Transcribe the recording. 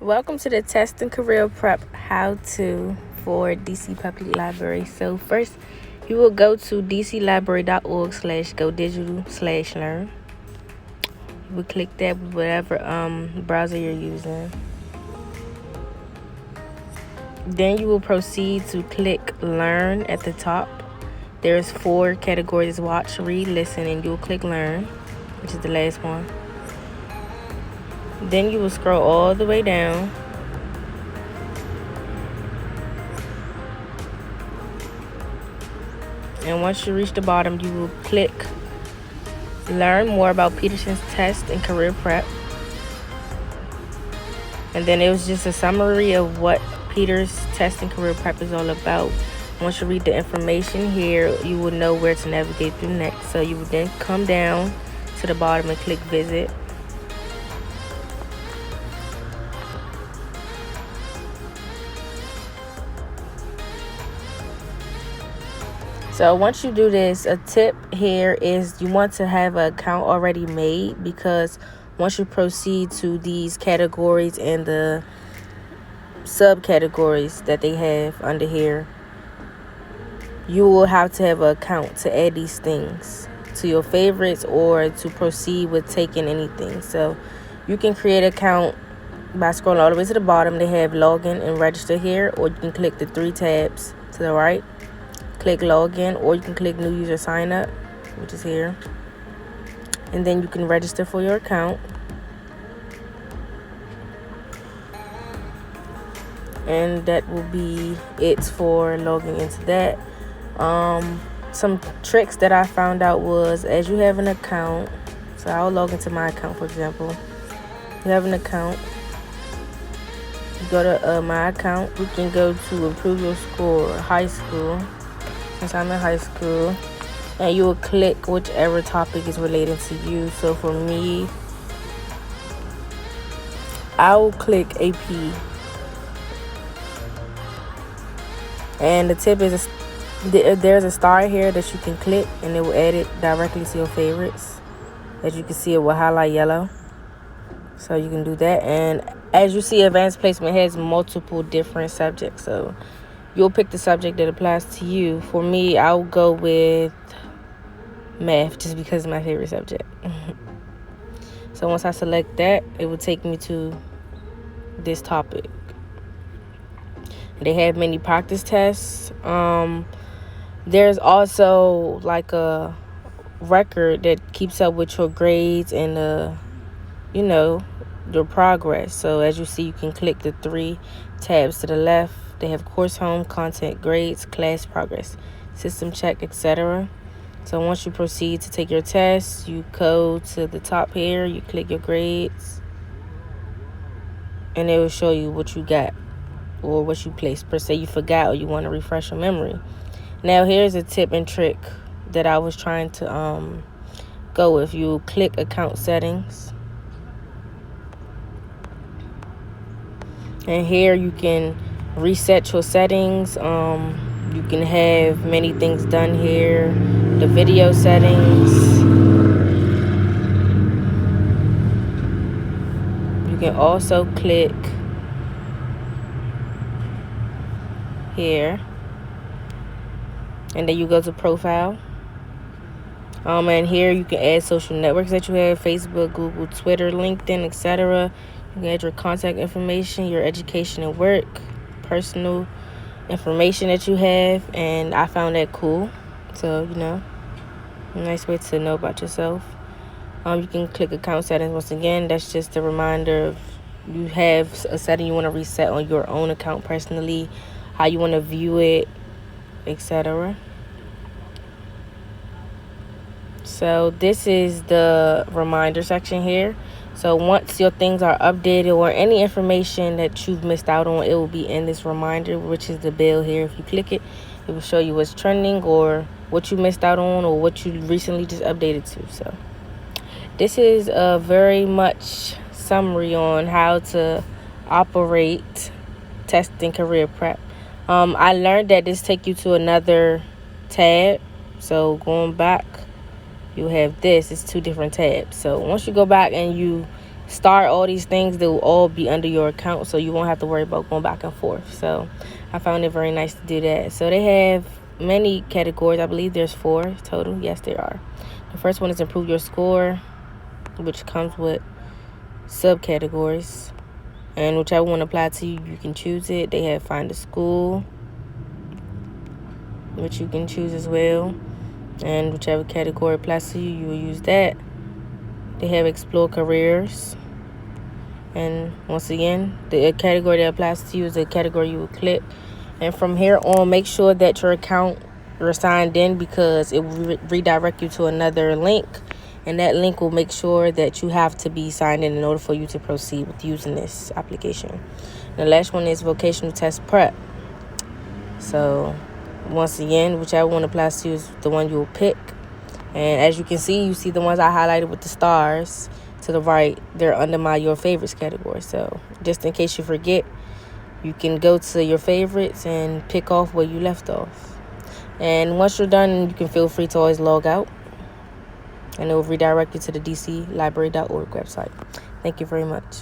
Welcome to the Test and Career Prep How-To for DC Public Library. So first, you will go to dclibrary.org/go-digital/learn. You will click that with whatever browser you're using. Then you will proceed to click Learn at the top. There's 4 categories: watch, read, listen, and you'll click Learn, which is the last one. Then you will scroll all the way down. And once you reach the bottom, you will click Learn More About Peterson's Test and Career Prep. And then it was just a summary of what Peter's Test and Career Prep is all about. Once you read the information here, you will know where to navigate through next. So you will then come down to the bottom and click Visit. So once you do this, a tip here is you want to have an account already made, because once you proceed to these categories and the subcategories that they have under here, you will have to have an account to add these things to your favorites or to proceed with taking anything. So you can create an account by scrolling all the way to the bottom. They have login and register here, or you can click the 3 tabs to the right. Click login, or you can click new user sign up, which is here, and then you can register for your account. And that will be it for logging into that. Some tricks that I found out was, as you have an account, so I'll log into my account, for example. You have an account, you go to my account, you can go to improve your score, high school, since I'm in high school, and you will click whichever topic is related to you. So for me, I will click AP. And the tip is there's a star here that you can click, and it will add it directly to your favorites. As you can see, it will highlight yellow, so you can do that. And as you see, advanced placement has multiple different subjects, so you'll pick the subject that applies to you. For me, I'll go with math, just because it's my favorite subject. So once I select that, it will take me to this topic. They have many practice tests. There's also like a record that keeps up with your grades and your progress. So as you see, you can click the 3 tabs to the left. They have course home, content, grades, class progress, system check, etc. So once you proceed to take your test, you go to the top here, you click your grades, and it will show you what you got or what you placed. Per se, you forgot or you want to refresh your memory. Now here's a tip and trick that I was trying to go with. You click account settings, and here you can reset your settings. You can have many things done here. The video settings. You can also click here, and then you go to profile. And here you can add social networks that you have: Facebook, Google, Twitter, LinkedIn, etc. You can add your contact information, your education and work, personal information that you have, and I found that cool. So, a nice way to know about yourself. You can click account settings. Once again, that's just a reminder of you have a setting you want to reset on your own account personally, how you want to view it, etc. So this is the reminder section here. So once your things are updated or any information that you've missed out on, it will be in this reminder, which is the bell here. If you click it, it will show you what's trending or what you missed out on or what you recently just updated to. So this is a very much summary on how to operate test and career prep. I learned that this take you to another tab. So going back, you have this. It's 2 different tabs. So once you go back and you start all these things, they will all be under your account, so you won't have to worry about going back and forth. So I found it very nice to do that. So they have many categories. I believe there's 4 total. Yes, there are. The first one is improve your score, which comes with subcategories, and whichever one applies to you, you can choose it. They have find a school, which you can choose as well, and whichever category applies to you, you will use that. They have explore careers, and once again, the category that applies to you is the category you will click. And from here on, make sure that your account, you're signed in, because it will redirect you to another link, and that link will make sure that you have to be signed in order for you to proceed with using this application. The last one is vocational test prep. So once again, whichever one applies to you is the one you will pick. And as you can see, you see the ones I highlighted with the stars to the right, they're under my your favorites category. So just in case you forget, you can go to your favorites and pick off where you left off. And once you're done, you can feel free to always log out, and it will redirect you to the dclibrary.org website. Thank you very much.